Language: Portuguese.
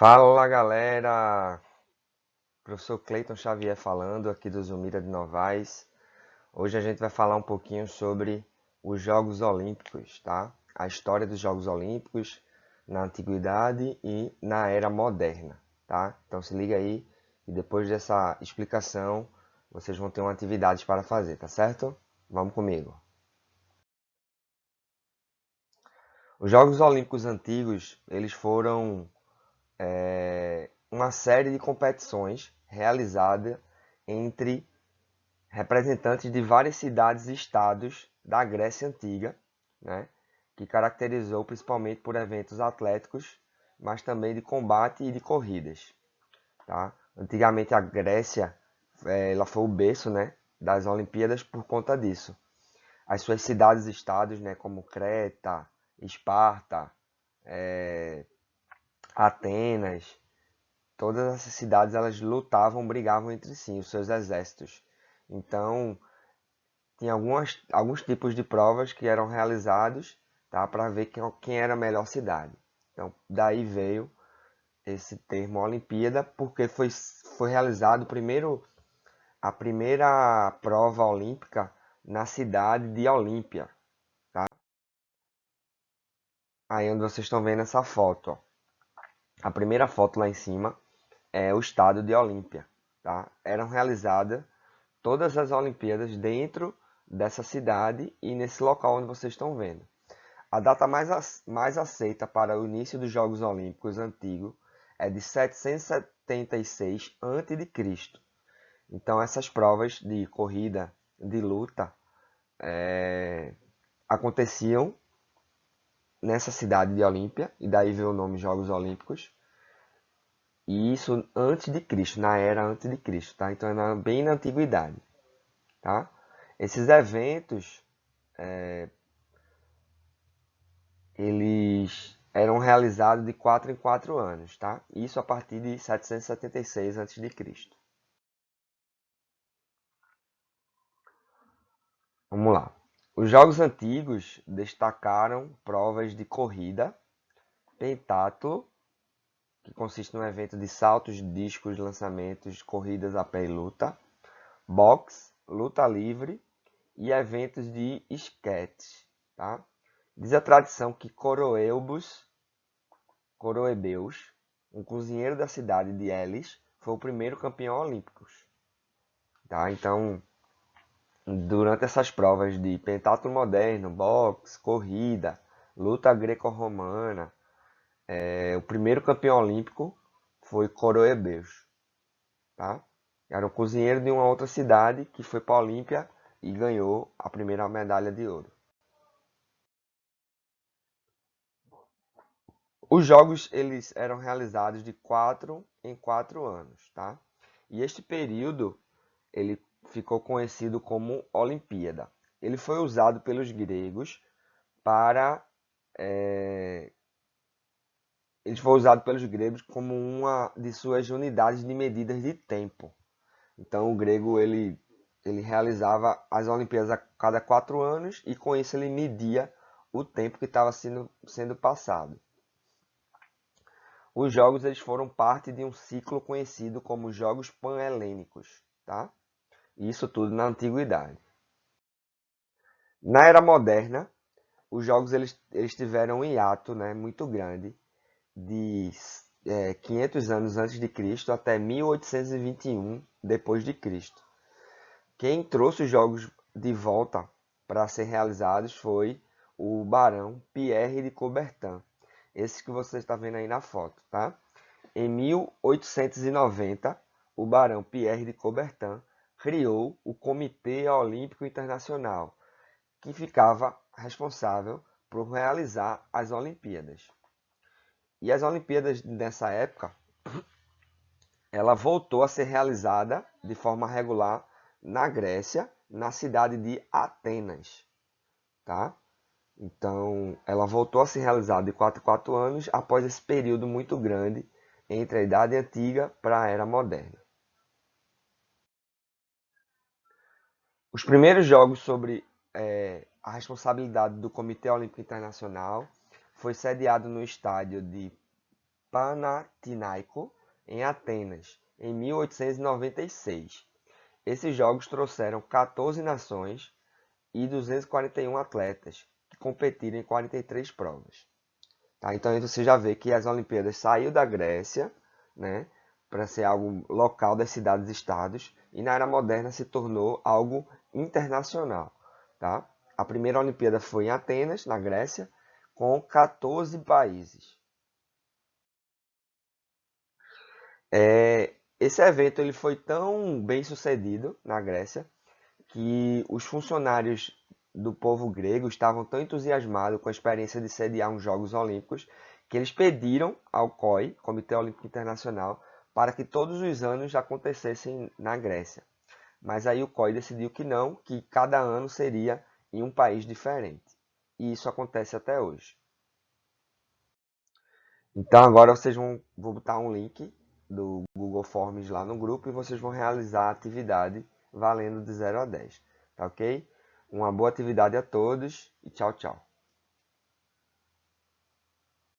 Fala galera, professor Cleiton Xavier falando aqui do Zumira de Novaes. Hoje a gente vai falar um pouquinho sobre os Jogos Olímpicos, tá? A história dos Jogos Olímpicos na Antiguidade e na Era Moderna, tá? Então se liga aí e depois dessa explicação vocês vão ter uma atividade para fazer, tá certo? Vamos comigo. Os Jogos Olímpicos antigos, eles foram uma série de competições realizada entre representantes de várias cidades e estados da Grécia Antiga, né, que caracterizou principalmente por eventos atléticos, mas também de combate e de corridas. Tá? Antigamente a Grécia ela foi o berço, né, das Olimpíadas por conta disso. As suas cidades e estados, né, como Creta, Esparta, Atenas, todas essas cidades elas lutavam, brigavam entre si, os seus exércitos. Então, tinha alguns tipos de provas que eram realizados, tá, para ver quem era a melhor cidade. Então, daí veio esse termo Olimpíada, porque foi realizado primeiro a primeira prova olímpica na cidade de Olímpia. Aí onde vocês estão vendo essa foto, ó. A primeira foto lá em cima é o estado de Olímpia. Tá? Eram realizadas todas as Olimpíadas dentro dessa cidade e nesse local onde vocês estão vendo. A data mais aceita para o início dos Jogos Olímpicos antigos é de 776 a.C. Então essas provas de corrida, de luta, aconteciam nessa cidade de Olímpia, e daí veio o nome Jogos Olímpicos, e isso antes de Cristo, na era antes de Cristo, tá? Então é bem na antiguidade, tá? Esses eventos eles eram realizados de 4 em 4 anos, tá? Isso a partir de 776 a.C. Vamos lá. Os jogos antigos destacaram provas de corrida, pentatlo, que consiste num evento de saltos, discos, lançamentos, corridas a pé e luta, boxe, luta livre e eventos de esquete, tá? Diz a tradição que Coroebeus, um cozinheiro da cidade de Elis, foi o primeiro campeão olímpico. Tá? Então, durante essas provas de pentatlo moderno, boxe, corrida, luta greco-romana, o primeiro campeão olímpico foi Coroebeus. Tá? Era um cozinheiro de uma outra cidade que foi para a Olímpia e ganhou a primeira medalha de ouro. Os jogos eles eram realizados de 4 em 4 anos, tá? E este período ele ficou conhecido como Olimpíada. Ele foi usado pelos gregos para ele foi usado pelos gregos como uma de suas unidades de medidas de tempo. Então o grego ele realizava as Olimpíadas a cada 4 anos e com isso ele media o tempo que estava sendo passado. Os jogos eles foram parte de um ciclo conhecido como Jogos Pan-Helênicos, tá? Isso tudo na antiguidade. Na era moderna, os jogos eles tiveram um hiato, né, muito grande de 500 anos antes de Cristo até 1821 depois de Cristo. Quem trouxe os jogos de volta para ser realizados foi o barão Pierre de Coubertin, esse que você está vendo aí na foto, tá? Em 1890, o barão Pierre de Coubertin criou o Comitê Olímpico Internacional, que ficava responsável por realizar as Olimpíadas. E as Olimpíadas nessa época, ela voltou a ser realizada de forma regular na Grécia, na cidade de Atenas, tá? Então, ela voltou a ser realizada de 4 em 4 anos após esse período muito grande entre a Idade Antiga para a Era Moderna. Os primeiros jogos sobre a responsabilidade do Comitê Olímpico Internacional foi sediado no estádio de Panathinaiko em Atenas, em 1896. Esses jogos trouxeram 14 nações e 241 atletas que competiram em 43 provas. Tá? Então aí você já vê que as Olimpíadas saiu da Grécia, né, para ser algo local das cidades-estados, e na era moderna se tornou algo internacional. Tá? A primeira Olimpíada foi em Atenas, na Grécia, com 14 países. Esse evento ele foi tão bem sucedido na Grécia que os funcionários do povo grego estavam tão entusiasmados com a experiência de sediar uns Jogos Olímpicos que eles pediram ao COI, Comitê Olímpico Internacional, para que todos os anos acontecessem na Grécia. Mas aí o COI decidiu que não, que cada ano seria em um país diferente. E isso acontece até hoje. Então agora vou botar um link do Google Forms lá no grupo e vocês vão realizar a atividade valendo de 0 a 10. Tá ok? Uma boa atividade a todos e tchau, tchau.